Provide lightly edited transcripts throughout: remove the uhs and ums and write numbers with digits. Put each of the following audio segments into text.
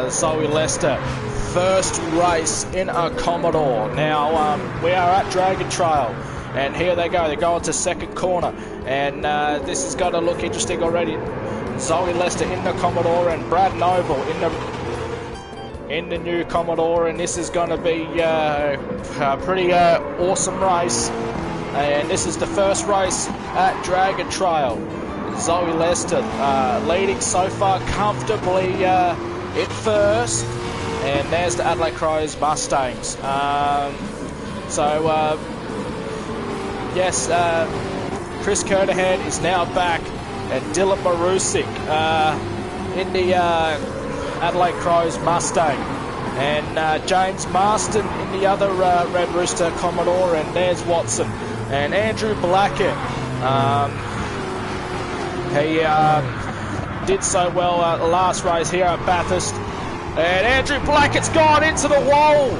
Zoe Lester, first race in a Commodore. Now we are at Dragon Trail, and here they go. They're going to second corner, and this is going to look interesting already. Zoe Lester in the Commodore and Brad Noble in the new Commodore, and this is going to be a pretty awesome race. And this is the first race at Dragon Trail. Zoe Lester leading so far comfortably in first, and there's the Adelaide Crows Mustangs. Yes, Chris Kernahan is now back, and Dylan Marusik in the Adelaide Crows Mustang, and James Marston in the other Red Rooster Commodore, and there's Watson and Andrew Blackett. He did so well the last race here at Bathurst, and Andrew Blackett's gone into the wall,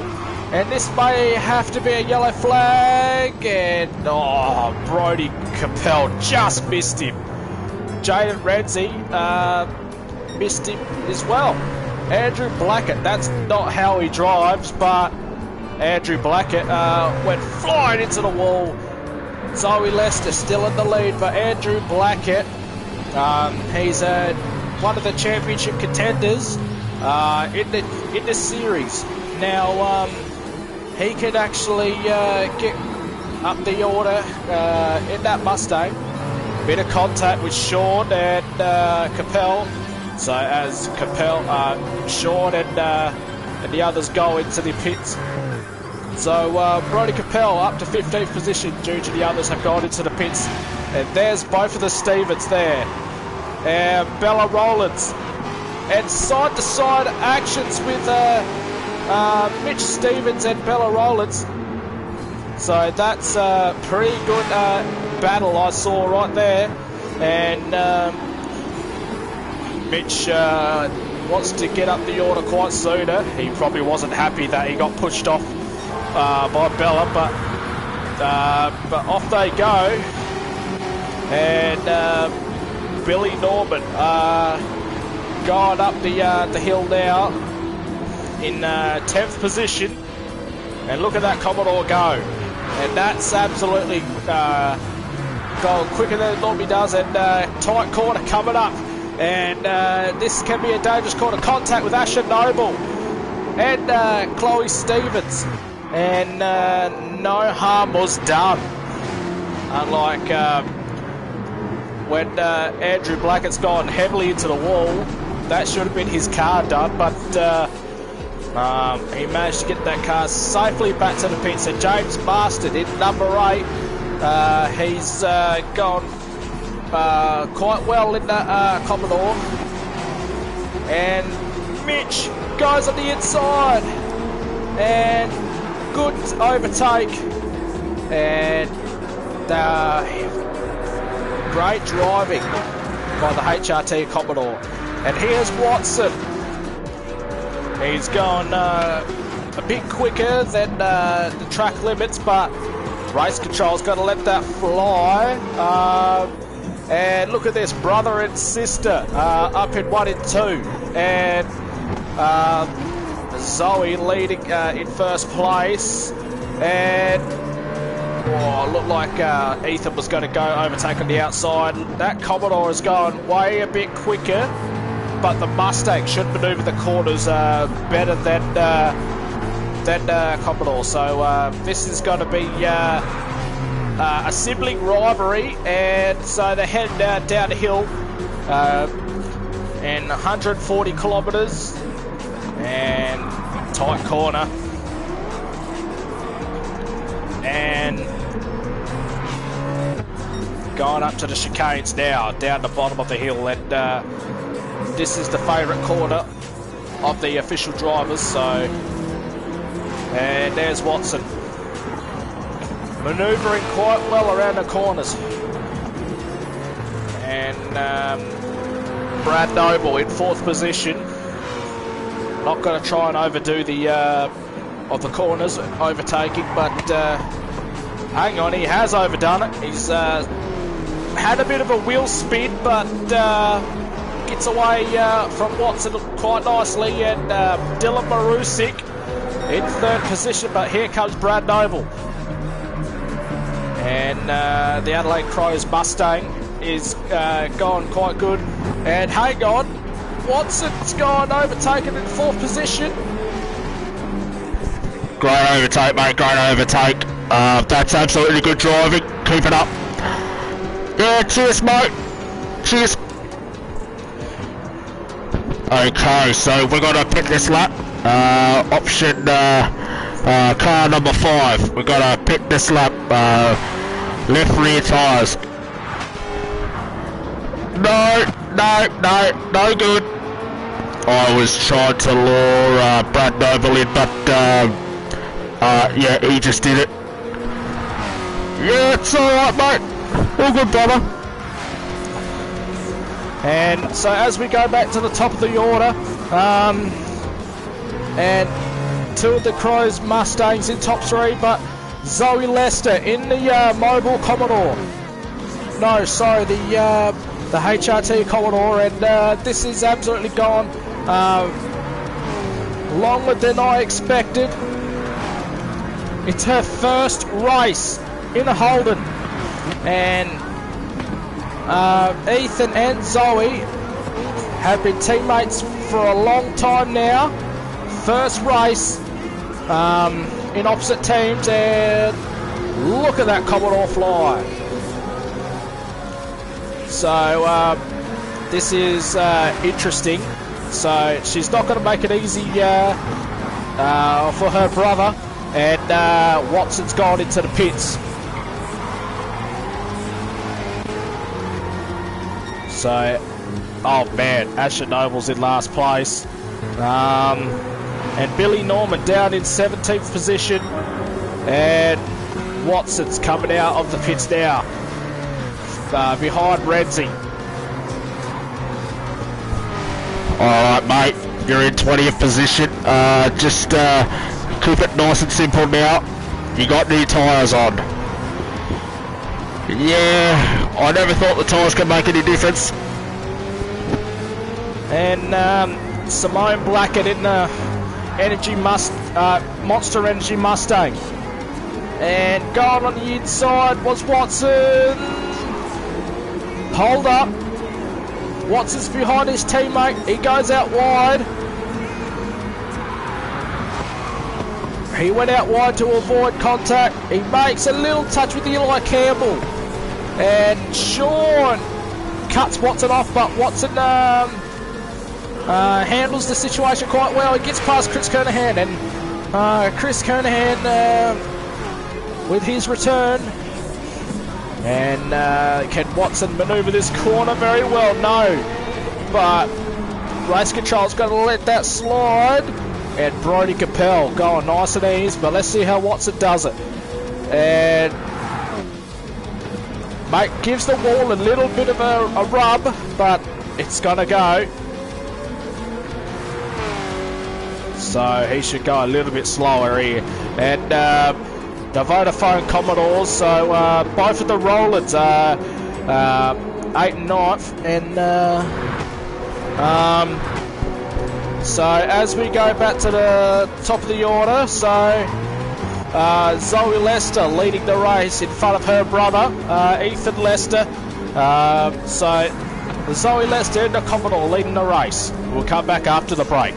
and this may have to be a yellow flag, and Brody Capel just missed him. Jaden Renzi missed him as well. Andrew Blackett, that's not how he drives, but Andrew Blackett went flying into the wall. Zoe Lester still in the lead, but Andrew Blackett, he's one of the championship contenders in the series. Now he can actually get up the order in that Mustang. Bit of contact with Sean and Capel. So as Capel, Sean and the others go into the pits. So Brody Capel up to 15th position due to the others have gone into the pits. And there's both of the Stevens there. And Bella Rowlands. And side-to-side actions with Mitch Stevens and Bella Rowlands. So that's a pretty good battle I saw right there. And Mitch wants to get up the order quite sooner. He probably wasn't happy that he got pushed off by Bella, but off they go. And Billy Norman going up the hill now in 10th position. And look at that Commodore go. And that's absolutely going quicker than it normally does. And tight corner coming up. And this can be a dangerous corner. Contact with Asher Noble and Chloe Stevens. And no harm was done. Unlike when Andrew Blackett's gone heavily into the wall, that should have been his car done, but he managed to get that car safely back to the pits. And James Marston in number 8, he's gone quite well in that Commodore. And Mitch goes on the inside, and good overtake, and great driving by the HRT Commodore. And here's Watson. He's gone a bit quicker than the track limits, but race control's got to let that fly. And look at this, brother and sister up in 1 and 2, and Zoe leading in first place. And looked like Ethan was going to go overtake on the outside. That Commodore has gone way a bit quicker, but the Mustang should manoeuvre the corners better than Commodore. So this is going to be a sibling rivalry, and so they head down the hill in 140 kilometres, and tight corner, and going up to the chicanes now, down the bottom of the hill. And this is the favourite corner of the official drivers. So, and there's Watson manoeuvring quite well around the corners. And Brad Noble in 4th position. Not going to try and overdo the of the corners overtaking, but hang on, he has overdone it. He's had a bit of a wheel spin, but gets away from Watson quite nicely, and Dylan Marusik in third position, but here comes Brad Noble. And the Adelaide Crows Mustang is going quite good. And hang on, Watson's gone overtaken in fourth position. Great overtake, mate, great overtake. That's absolutely good driving. Keep it up. Yeah, cheers, mate. Cheers. Okay, so we're going to pick this lap. Option car number 5. We're going to pick this lap. Left rear tyres. No good. I was trying to lure Brad Noble in, but yeah, he just did it. Yeah, it's alright, mate. All good, brother. And so as we go back to the top of the order, and 2 of the Crows Mustangs in top 3, but Zoe Lester in the Mobile Commodore. No, sorry, the HRT Commodore, and this is absolutely gone longer than I expected. It's her first race in a Holden, and Ethan and Zoe have been teammates for a long time now. First race in opposite teams, and look at that Commodore fly. So this is interesting. So she's not going to make it easy for her brother, and Watson's gone into the pits. So, oh man, Asher Noble's in last place. And Billy Norman down in 17th position. And Watson's coming out of the pits now. Behind Renzi. Alright, mate. You're in 20th position. Just keep it nice and simple now. You got new tyres on. Yeah, I never thought the tyres could make any difference. And Simone Blackett in the Monster Energy Mustang. And going on the inside was Watson. Hold up. Watson's behind his teammate. He goes out wide. He went out wide to avoid contact. He makes a little touch with Eli Campbell. And Sean cuts Watson off, but Watson handles the situation quite well. He gets past Chris Kernahan, and Chris Kernahan with his return. And can Watson manoeuvre this corner very well? No. But race control's going to let that slide. And Brodie Capel going nice and easy, but let's see how Watson does it. And mate gives the wall a little bit of a rub, but it's going to go. So he should go a little bit slower here. And the Vodafone Commodores, so both of the Rollins are 8th and 9th. And so as we go back to the top of the order, so Zoe Lester leading the race in front of her brother, Ethan Lester. So Zoe Lester and the Commodore leading the race. We'll come back after the break.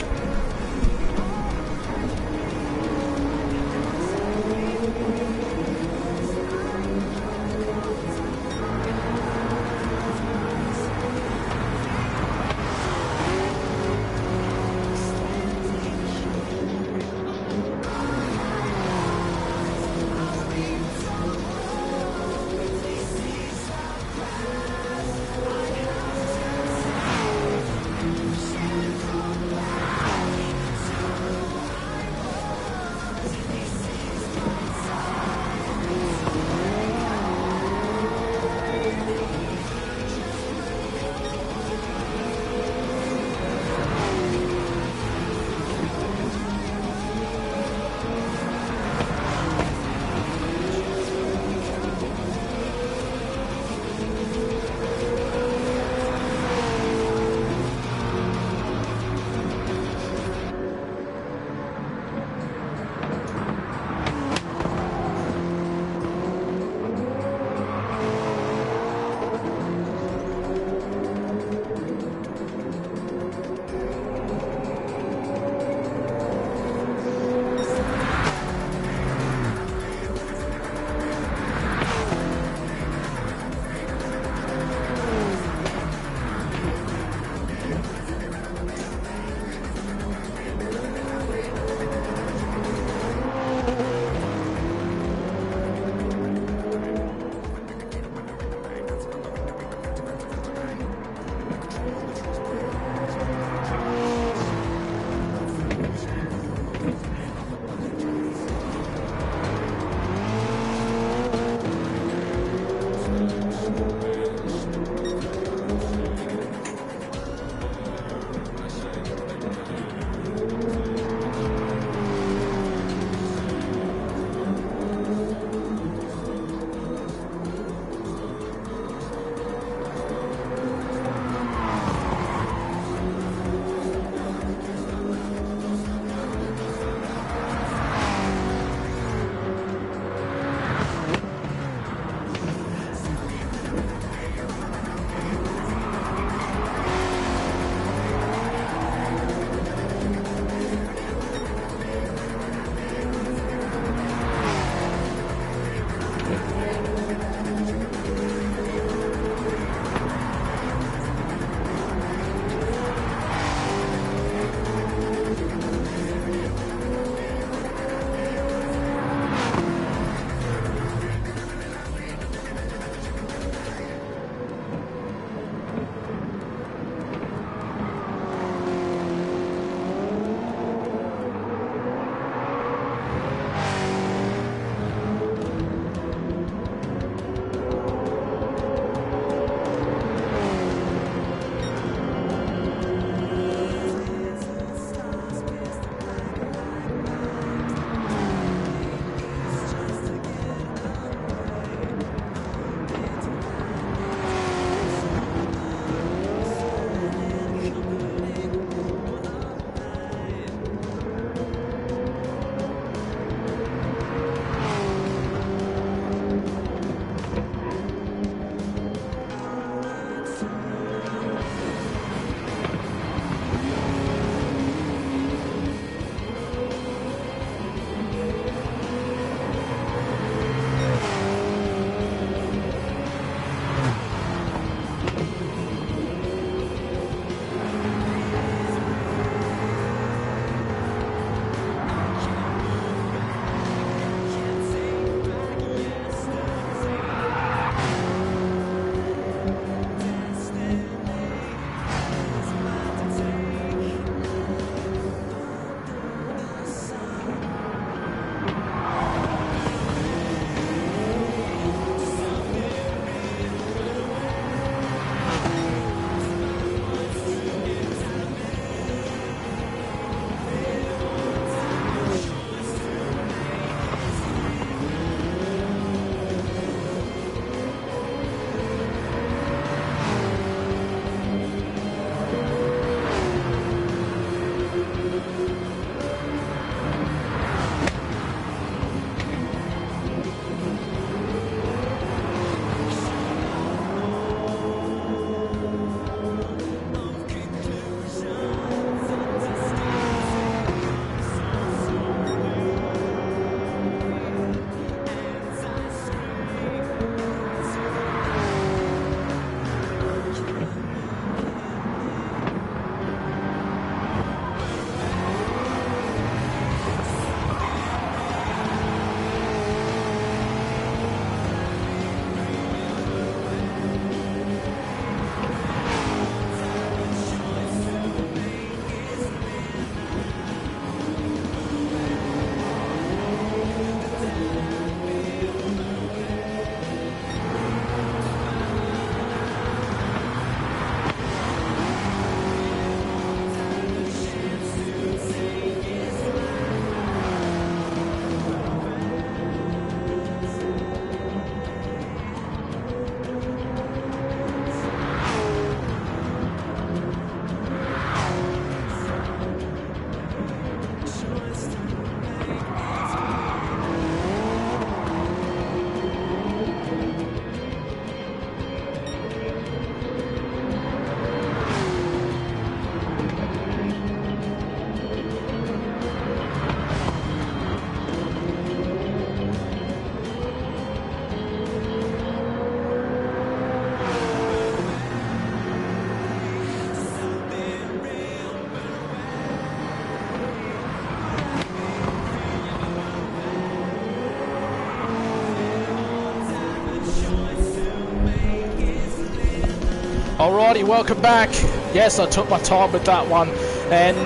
everybody, welcome back. Yes, I took my time with that one. And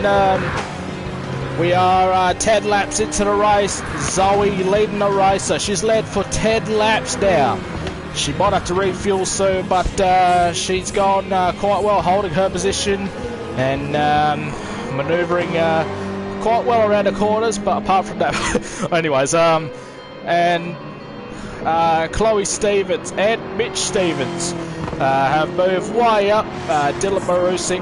we are 10 laps into the race. Zoe leading the race, so she's led for 10 laps now. She might have to refuel soon, but she's gone quite well holding her position and manoeuvring quite well around the corners, but apart from that... anyways, and Chloe Stevens and Mitch Stevens have moved way up. Dylan Marusik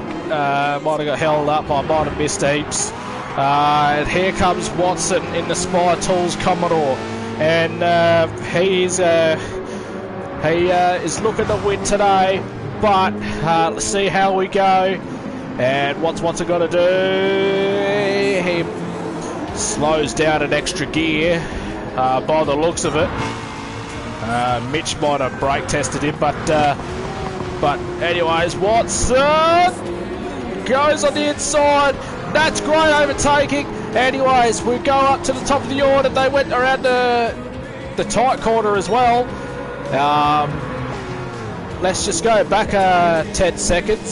might have got held up, I might have missed heaps. And here comes Watson in the Spy Tools Commodore, and he is looking to win today, but let's see how we go. And what's Watson got to do? He slows down an extra gear by the looks of it. Mitch might have brake tested him, but anyways, Watson goes on the inside. That's great overtaking. Anyways, we go up to the top of the order. They went around the tight corner as well. Let's just go back 10 seconds,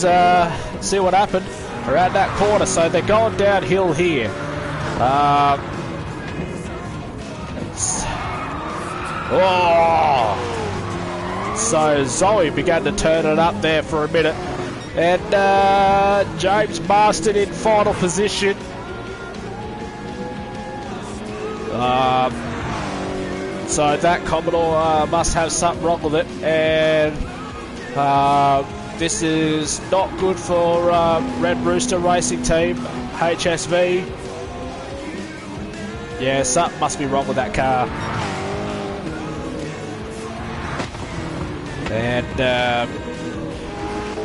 see what happened around that corner. So they're going downhill here. So Zoe began to turn it up there for a minute. And James Marston in final position. So that Commodore must have something wrong with it, and this is not good for Red Rooster Racing Team, HSV. Yeah, something must be wrong with that car. And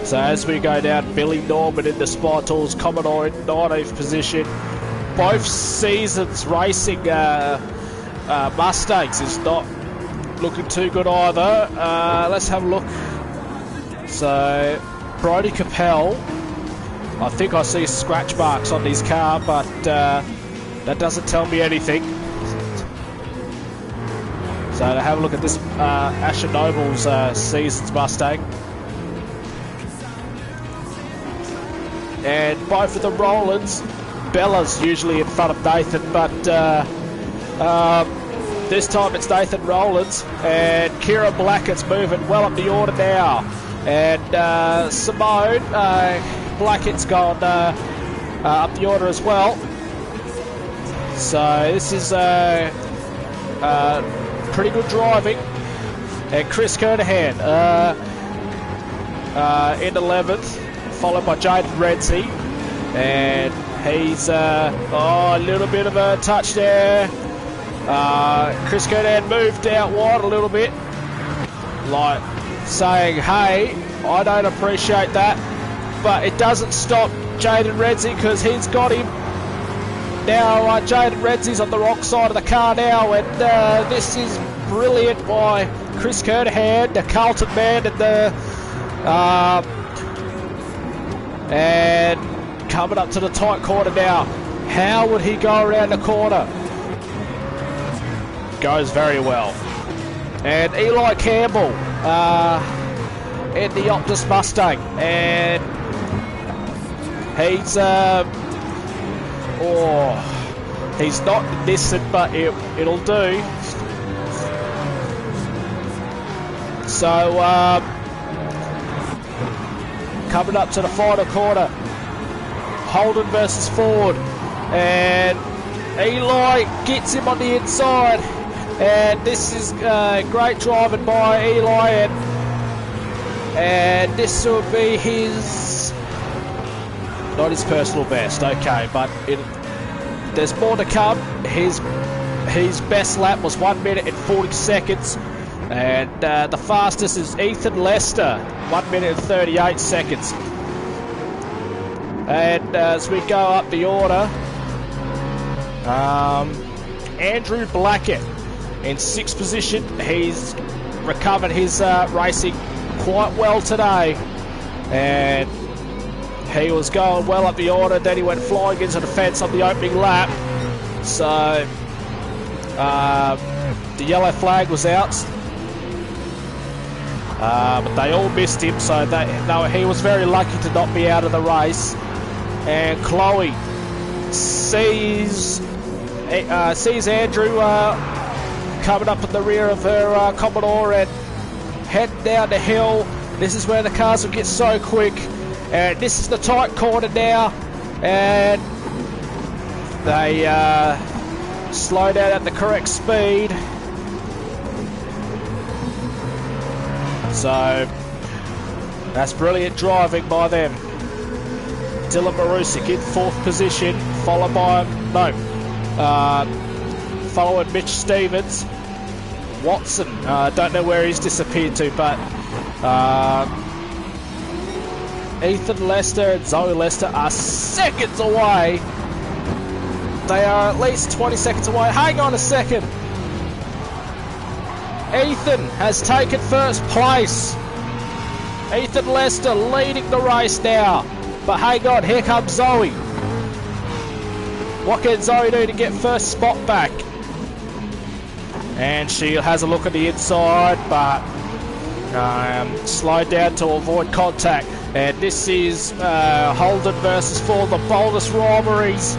so as we go down, Billy Norman in the Spy Tools Commodore in 19th position. Both seasons racing Mustangs is not looking too good either. Let's have a look. So Brodie Capel, I think I see scratch marks on his car, but that doesn't tell me anything. So to have a look at this Asher Noble's season's Mustang. And both of the Rollins, Bella's usually in front of Nathan, but this time it's Nathan Rollins, and Kira Blackett's moving well up the order now. And Simone Blackett's gone up the order as well. So this is pretty good driving. And Chris Kernahan in 11th, followed by Jaden Renzi. And he's a little bit of a touch there. Chris Kernahan moved out wide a little bit, like saying, hey, I don't appreciate that. But it doesn't stop Jaden Renzi, because he's got him. Now Jaden Renzi's on the wrong side of the car now, and this is brilliant by Chris Kernahan, the Carlton man, and coming up to the tight corner now. How would he go around the corner? Goes very well. And Eli Campbell in the Optus Mustang, and he's he's not Nissan, but it'll do. So coming up to the final corner, Holden versus Ford, and Eli gets him on the inside, and this is great driving by Eli, and this will be his, not his personal best, okay, but there's more to come. His best lap was 1 minute and 40 seconds, and the fastest is Ethan Lester, 1 minute and 38 seconds. And as we go up the order, Andrew Blackett in 6th position. He's recovered his racing quite well today, and he was going well up the order, then he went flying into the fence on the opening lap. So the yellow flag was out. but they all missed him, so he was very lucky to not be out of the race. And Chloe sees Andrew coming up in the rear of her Commodore and heading down the hill. This is where the cars will get so quick, and this is the tight corner now, and they slow down at the correct speed. So that's brilliant driving by them. Dylan Marusik in 4th position, followed by following Mitch Stevens. Watson, don't know where he's disappeared to, but Ethan Lester and Zoe Lester are seconds away. They are at least 20 seconds away. Hang on a second. Ethan has taken first place. Ethan Lester leading the race now. But hang on, here comes Zoe. What can Zoe do to get first spot back? And she has a look at the inside, but slowed down to avoid contact. And this is Holden versus Ford, the boldest rivalries.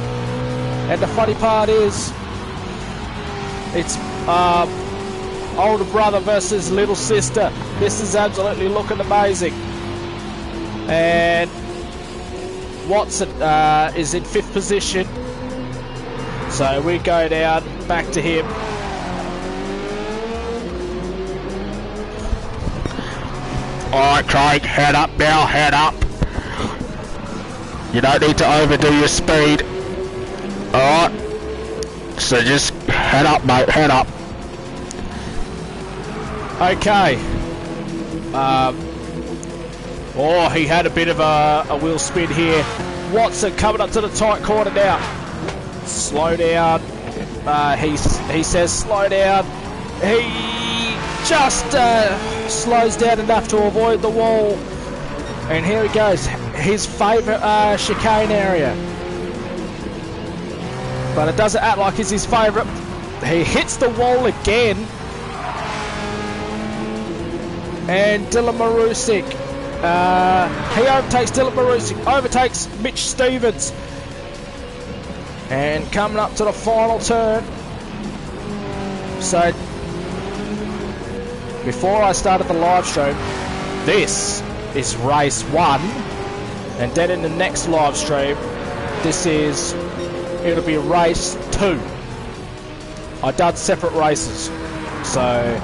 And the funny part is, it's older brother versus little sister. This is absolutely looking amazing. And Watson is in 5th position. So we go down, back to him. Alright, Craig, head up now, head up. You don't need to overdo your speed. Alright. So just head up, mate, head up. Okay. Oh, he had a bit of a wheel spin here. Watson coming up to the tight corner now. Slow down. He says slow down. He just slows down enough to avoid the wall. And here he goes. His favourite chicane area. But it doesn't act like it's his favourite. He hits the wall again. And Dylan Marusik. He overtakes Dylan Marusik. Overtakes Mitch Stevens. And coming up to the final turn. So, before I started the live stream, this is race 1. And then in the next live stream, it'll be race 2. I done separate races. So,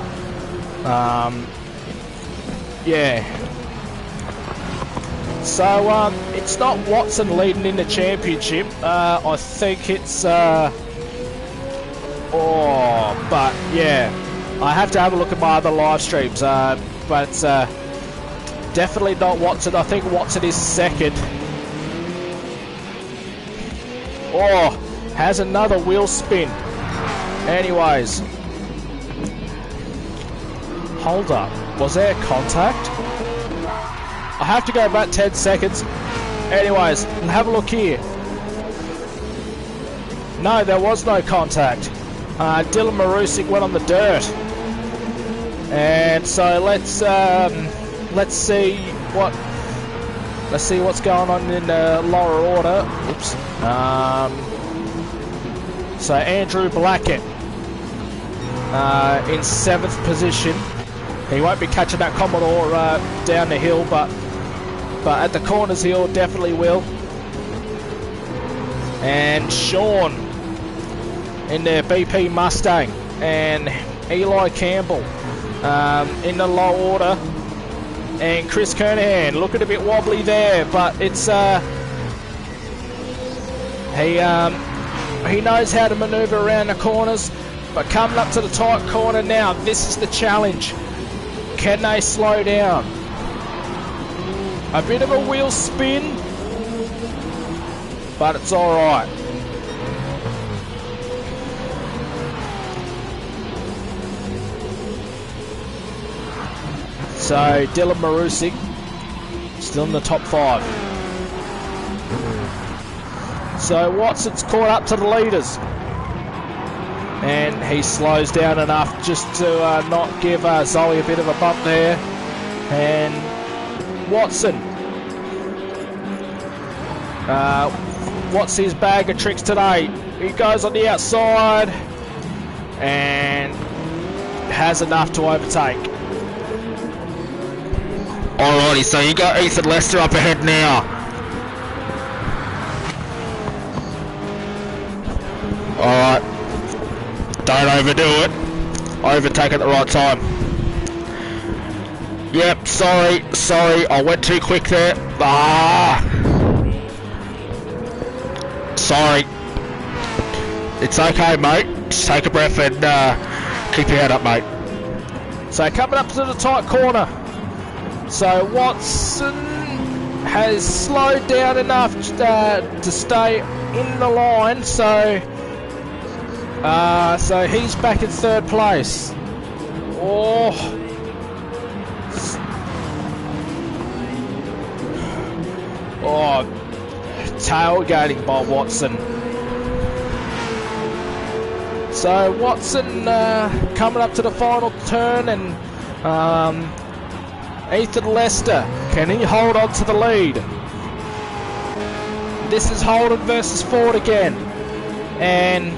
yeah. So, it's not Watson leading in the championship. I think it's, but yeah. I have to have a look at my other live streams, but definitely not Watson. I think Watson is 2nd. Oh, has another wheel spin. Anyways. Hold up. Was there contact? I have to go back 10 seconds. Anyways, have a look here. No, there was no contact. Dylan Marusik went on the dirt. And so let's see what's going on in the lower order. Oops. So Andrew Blackett in 7th position. He won't be catching that Commodore down the hill, but at the corners he'll definitely will. And Sean in their BP Mustang, and Eli Campbell in the low order, and Chris Kernahan looking a bit wobbly there, but it's he knows how to maneuver around the corners. But coming up to the tight corner now, this is the challenge. Can they slow down? A bit of a wheel spin, but it's alright. So Dylan Marusik still in the top 5. So Watson's caught up to the leaders. And he slows down enough just to not give Zoe a bit of a bump there. And Watson. What's his bag of tricks today? He goes on the outside and has enough to overtake. Alrighty, so you got Ethan Lester up ahead now. Alright. Don't overdo it. Overtake at the right time. Yep, sorry, I went too quick there. Sorry. It's okay, mate. Just take a breath and keep your head up, mate. So coming up to the tight corner. So Watson has slowed down enough to stay in the line. So he's back in third place. Tailgating by Watson. So Watson coming up to the final turn, and Ethan Lester, can he hold on to the lead? This is Holden versus Ford again, and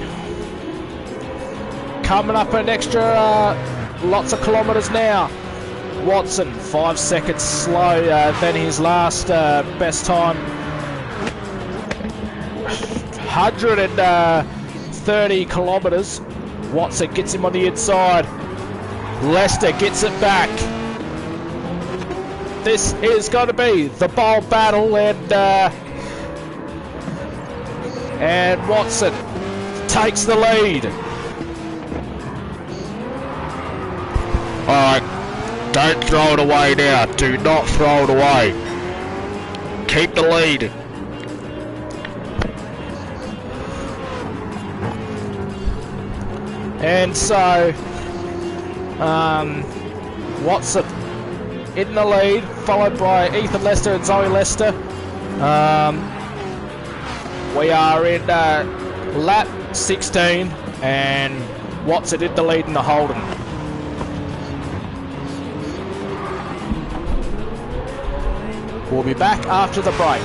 coming up an extra lots of kilometres now. Watson 5 seconds slow than his last best time. 130 kilometres. Watson gets him on the inside. Lester gets it back. This is going to be the bold battle, and Watson takes the lead. Alright, don't throw it away now. Do not throw it away. Keep the lead. And so, Watson in the lead, followed by Ethan Lester and Zoe Lester. We are in lap 16, and Watson in the lead in the Holden. We'll be back after the break.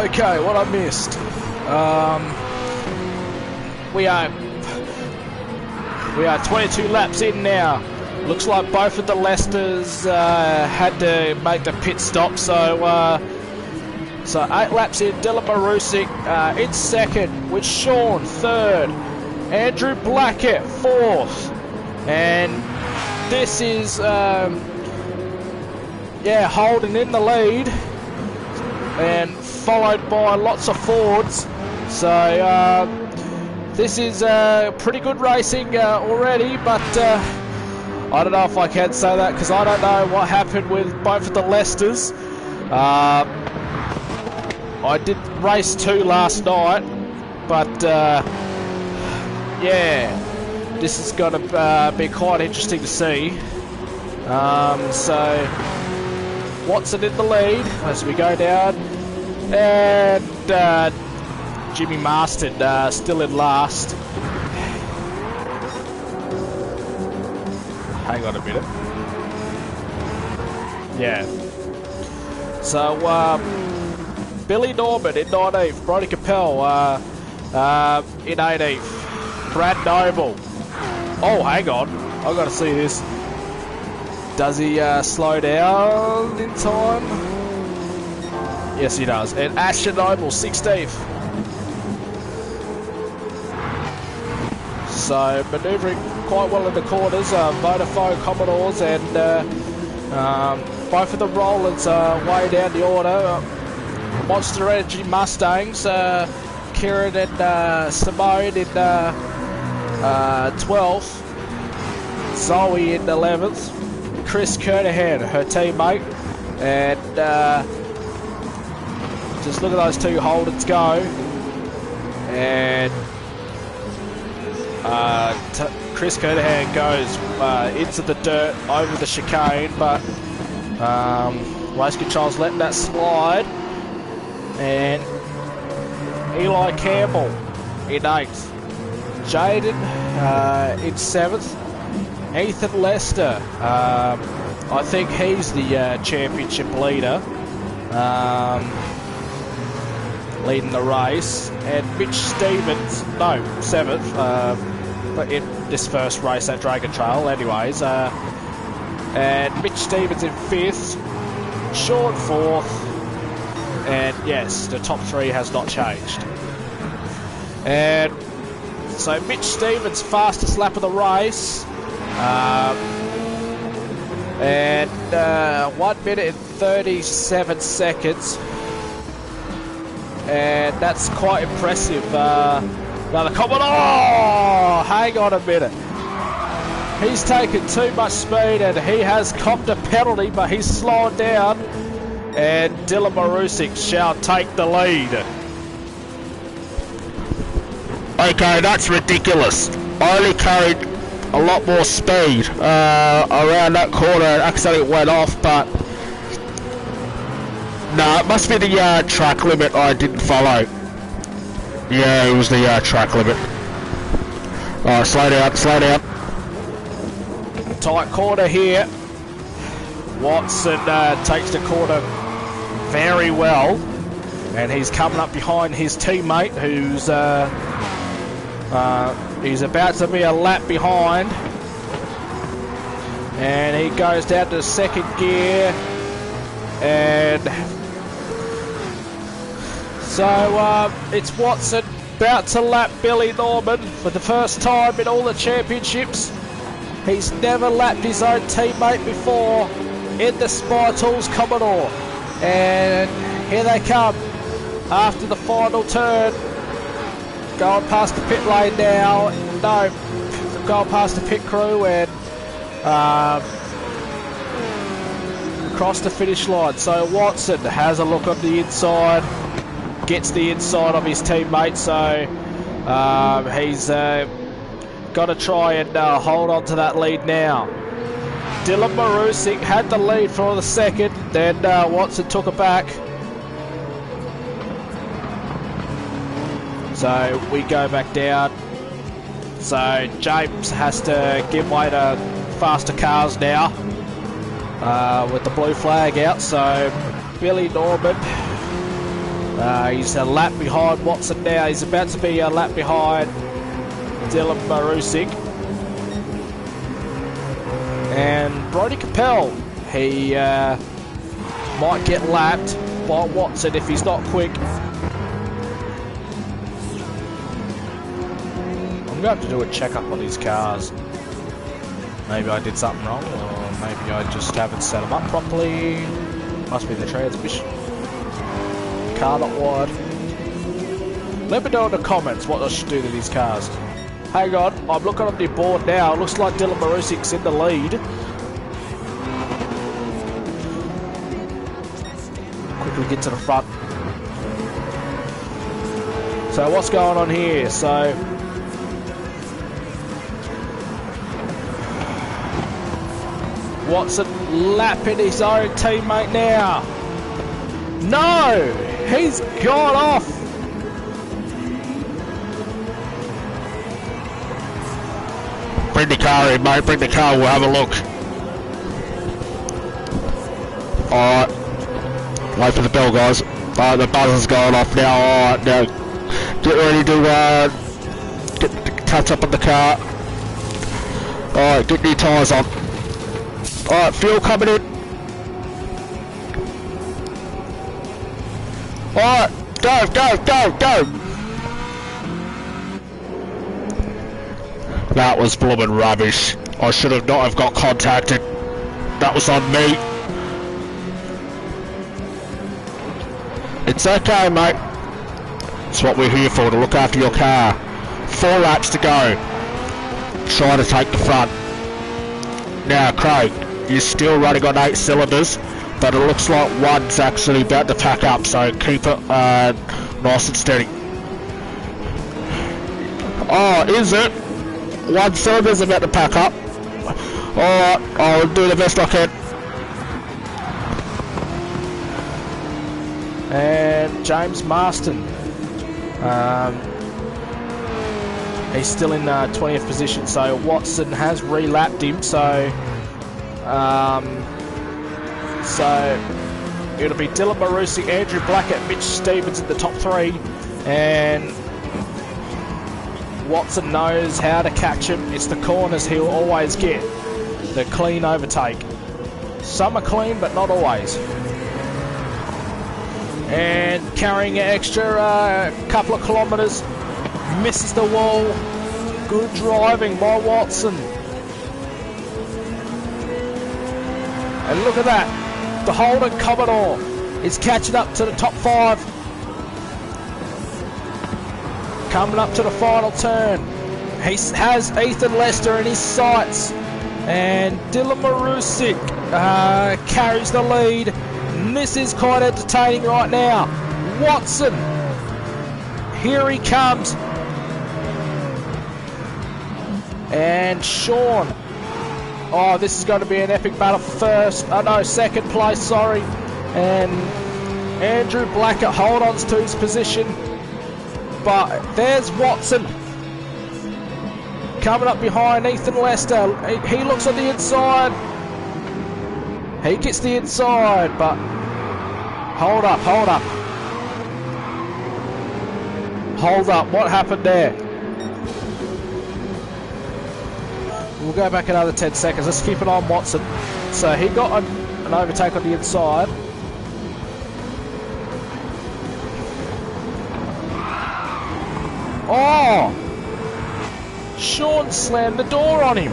Okay, what I missed. We are 22 laps in now. Looks like both of the Leicesters had to make the pit stop, so 8 laps in. Dylan Marusik in second, with Sean third, Andrew Blackett fourth, and this is Holden in the lead, and followed by lots of Fords. So this is pretty good racing already, but I don't know if I can say that because I don't know what happened with both of the Leicesters. I did race 2 last night, but yeah, this is going to be quite interesting to see. So Watson in the lead as we go down, and Jimmy Marston still in last. Hang on a minute. Yeah. So Billy Norman in 19th, Brody Capel in 18th, Brad Noble. Oh, hang on, I've got to see this. Does he slow down in time? Yes, he does. And Ashton Noble, 16th. So manoeuvring quite well in the corners. Vodafone Commodores and both of the Rollers way down the order. Monster Energy Mustangs, Kieran and Simone in 12th. Zoe in 11th. Chris Kernahan, her teammate, and just look at those 2 Holdens go, and Chris Kernahan goes into the dirt over the chicane, but race control's letting that slide, and Eli Campbell in 8th, Jaden in 7th. Ethan Lester, I think he's the championship leader, leading the race, and Mitch Stevens, no, 7th, but in this first race at Dragon Trail anyways, and Mitch Stevens in 5th, Sean 4th, and yes, the top 3 has not changed. And so Mitch Stevens, fastest lap of the race, and 1 minute and 37 seconds, and that's quite impressive. Another comment. Oh, hang on a minute. He's taken too much speed and he has copped a penalty, but he's slowed down, and Dylan Marusik shall take the lead. Okay, that's ridiculous. I only carried a lot more speed around that corner and accidentally went off, but no, it must be the track limit I didn't follow. Yeah, it was the track limit. Alright, slow down, slow down. Tight corner here. Watson takes the corner very well, and he's coming up behind his teammate, who's he's about to be a lap behind, and he goes down to second gear, and so it's Watson about to lap Billy Norman for the first time in all the championships. He's never lapped his own teammate before in the Spy Tools Commodore, and here they come after the final turn. Going past the pit lane now. No, going past the pit crew and across the finish line. So Watson has a look on the inside, gets the inside of his teammate. So he's got to try and hold on to that lead now. Dylan Marusik had the lead for the second, then Watson took it back. So we go back down. So James has to give way to faster cars now with the blue flag out. So Billy Norman He's a lap behind Watson now. He's about to be a lap behind Dylan Marusik. And Brodie Capel, he might get lapped by Watson if he's not quick. I'm going to have to do a check-up on these cars. Maybe I did something wrong, or maybe I just haven't set them up properly. Must be the transmission. Car not wide. Let me know in the comments what I should do to these cars. Hang on, I'm looking on the board now. It looks like Dylan Marusik's in the lead. Quickly get to the front. So what's going on here? So Watson lapping his own teammate now. No! He's gone off! Bring the car in, mate. Bring the car. We'll have a look. Alright. Wait for the bell, guys. Alright, the buzzer's going off now. Alright, now get ready to catch up on the car. Alright, get new tyres on. Alright, fuel coming in. Alright, go, go, go, go! That was blooming rubbish. I should have not have got contacted. That was on me. It's okay, mate. It's what we're here for, to look after your car. 4 laps to go. Try to take the front. Now, Craig, you're still running on 8 cylinders, but it looks like one's actually about to pack up, so keep it nice and steady. Oh, is it? 1 cylinder's about to pack up. Alright, I'll do the best I can. And James Marston. He's still in 20th position, so Watson has re-lapped him, so it'll be Dylan Marusik, Andrew Blackett, Mitch Stevens in the top 3, and Watson knows how to catch him. It's the corners he'll always get. The clean overtake. Some are clean, but not always. And carrying an extra couple of kilometres. Misses the wall. Good driving by Watson. And look at that. The Holden Commodore is catching up to the top 5. Coming up to the final turn. He has Ethan Lester in his sights. And Dylan Marusik carries the lead. And this is quite entertaining right now. Watson. Here he comes. And Sean. Oh, this is going to be an epic battle for first. Oh no, second place, sorry. And Andrew Blackett hold on to his position. But there's Watson. Coming up behind Ethan Lester. He looks on the inside. He gets the inside, but hold up, hold up. Hold up, what happened there? We'll go back another 10 seconds. Let's keep an eye on Watson. So he got an overtake on the inside. Oh! Sean slammed the door on him.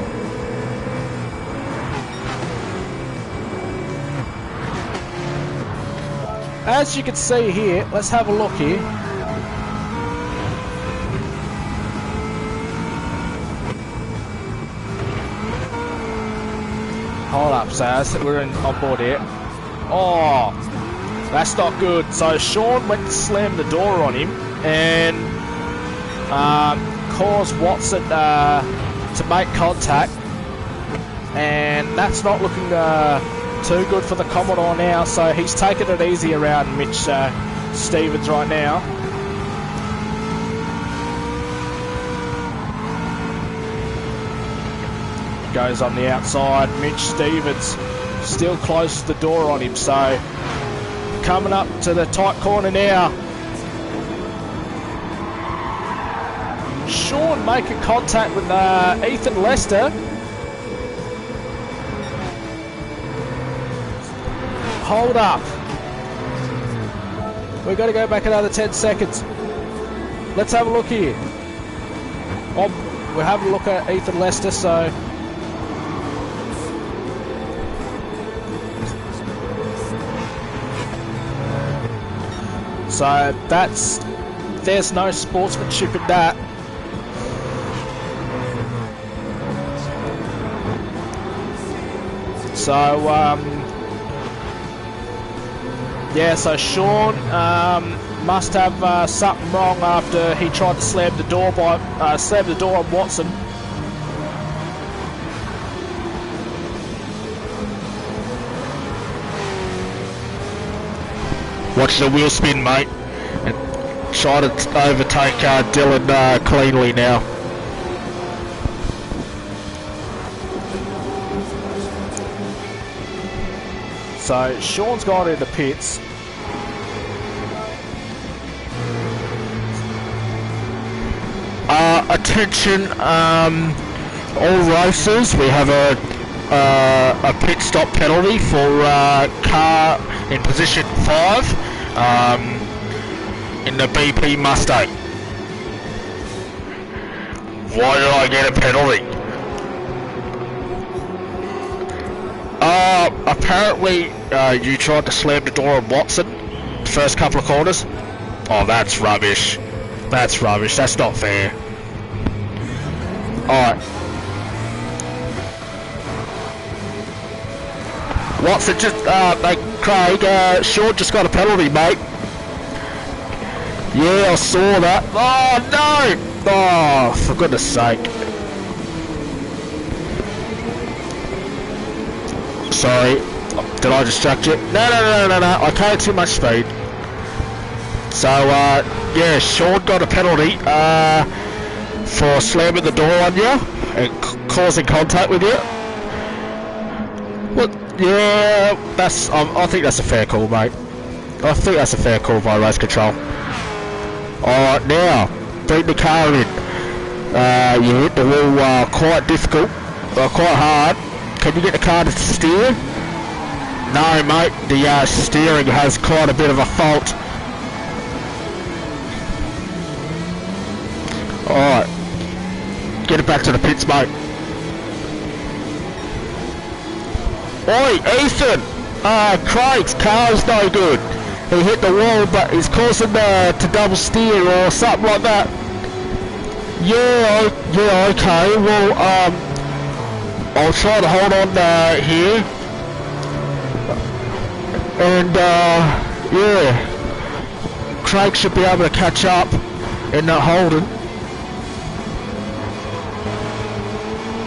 As you can see here, let's have a look here. Hold up, so we're on board here. Oh, that's not good. So Sean went to slam the door on him and caused Watson to make contact, and that's not looking too good for the Commodore now. So he's taking it easy around Mitch Stevens right now. Goes on the outside. Mitch Stevens still close to the door on him. So coming up to the tight corner now. Sean making contact with Ethan Lester. Hold up. We've got to go back another 10 seconds. Let's have a look here. Oh, we're having a look at Ethan Lester, so... So there's no sportsmanship in that. So, yeah, so Sean must have something wrong after he tried to slam the door on Watson. Watch the wheel spin, mate, and try to overtake Dylan cleanly now. So Sean's gone in the pits. Attention, all racers, we have a pit stop penalty for car in position 5 in the BP Mustang. Why did I get a penalty? Apparently you tried to slam the door on Watson first couple of corners. Oh, that's rubbish. That's rubbish. That's not fair. Alright. Watson just, Craig, Sean just got a penalty, mate. Yeah, I saw that. Oh, no! Oh, for goodness sake. Sorry. Did I distract you? No. I carried too much speed. So, yeah, Sean got a penalty, for slamming the door on you and causing contact with you. Well, yeah, I think that's a fair call, mate. I think that's a fair call by race control. Alright, now, bring the car in. You hit the wall quite difficult, quite hard. Can you get the car to steer? No, mate, the steering has quite a bit of a fault. Alright, get it back to the pits, mate. Oi, Ethan! Craig's car's no good. He hit the wall, but he's causing to double steer or something like that. Yeah, okay. Well, I'll try to hold on here. And, yeah. Craig should be able to catch up in that holding.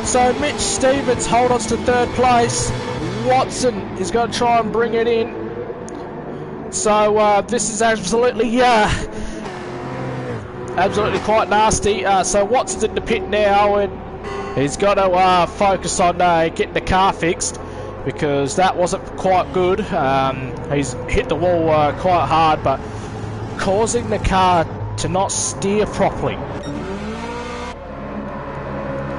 So Mitch Stevens holds on to third place. Watson is going to try and bring it in. So this is absolutely quite nasty. So Watson's in the pit now, and he's got to focus on getting the car fixed, because that wasn't quite good. He's hit the wall quite hard, but causing the car to not steer properly.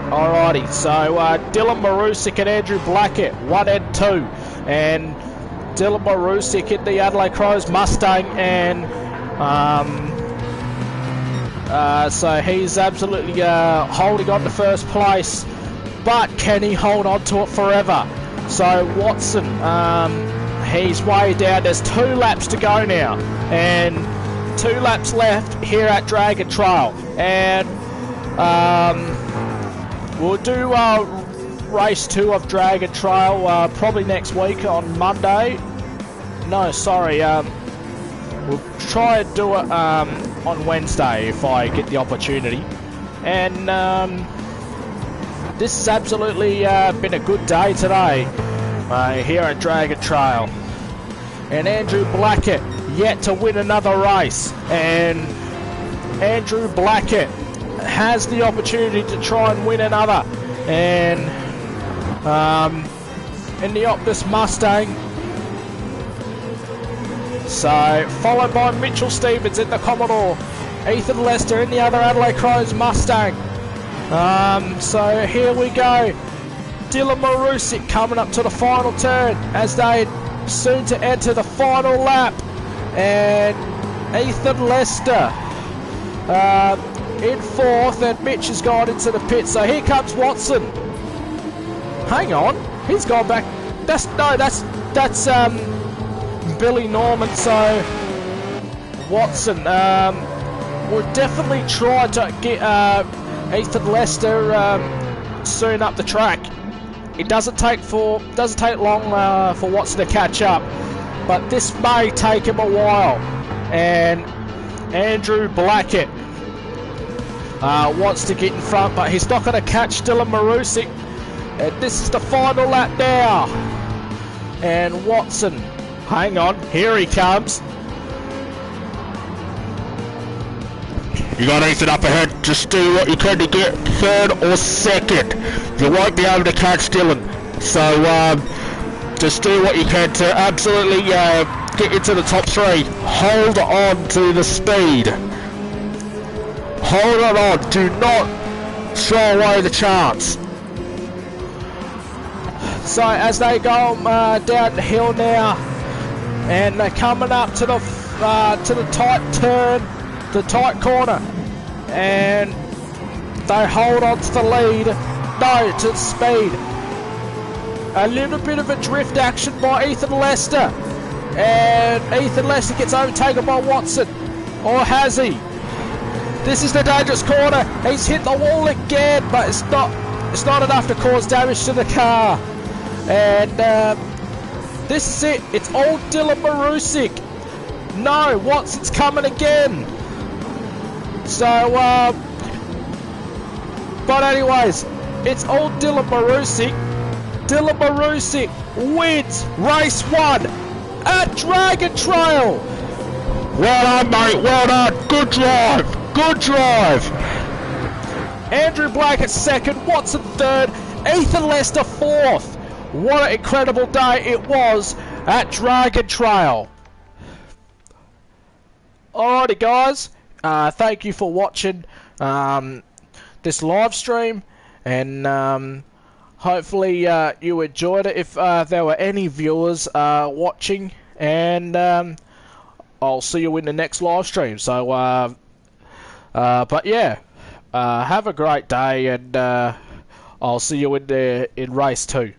Alrighty, so Dylan Marusik and Andrew Blackett, 1 and 2, and Dylan Marusik in the Adelaide Crows Mustang, and so he's absolutely holding on to first place, but can he hold on to it forever? So Watson, he's way down. There's 2 laps to go now, and 2 laps left here at Dragon Trail, and we'll do race 2 of Dragon Trail probably next week on Monday. No, sorry. We'll try and do it on Wednesday if I get the opportunity. And this has absolutely been a good day today here at Dragon Trail. And Andrew Blackett yet to win another race. And Andrew Blackett has the opportunity to try and win another, and in the Optus Mustang. So followed by Mitchell Stevens in the Commodore, Ethan Lester in the other Adelaide Crows Mustang, So here we go. Dylan Marusik coming up to the final turn as they soon to enter the final lap. And Ethan Lester in fourth, and Mitch has gone into the pit. So here comes Watson. Hang on, he's gone back. That's Billy Norman. So Watson will definitely try to get Ethan Lester soon up the track. It doesn't take long for Watson to catch up, but this may take him a while. And Andrew Blackett wants to get in front, but he's not going to catch Dylan Marusik. And this is the final lap now. And Watson, hang on, here he comes. You got Ethan up ahead. Just do what you can to get third or second. You won't be able to catch Dylan. So just do what you can to absolutely get into the top three. Hold on to the speed. Hold it on. Do not throw away the chance. So as they go down the hill now, and they're coming up to the tight turn, the tight corner, and they hold on to the lead. No, to the speed. A little bit of a drift action by Ethan Lester, and Ethan Lester gets overtaken by Watson. Or has he? This is the dangerous corner. He's hit the wall again, but it's not enough to cause damage to the car. And this is it. It's old Dylan Marusik. No, Watson's coming again. So, but anyways, it's old Dylan Marusik. Dylan Marusik wins race 1 at Dragon Trail. Well done, mate. Well done. Good drive. Good drive. Andrew Blackett second, Watson third, Ethan Lester fourth. What an incredible day it was at Dragon Trail. Alrighty guys, thank you for watching this live stream, and hopefully you enjoyed it if there were any viewers watching, and I'll see you in the next live stream. So but yeah, have a great day, and I'll see you in race 2.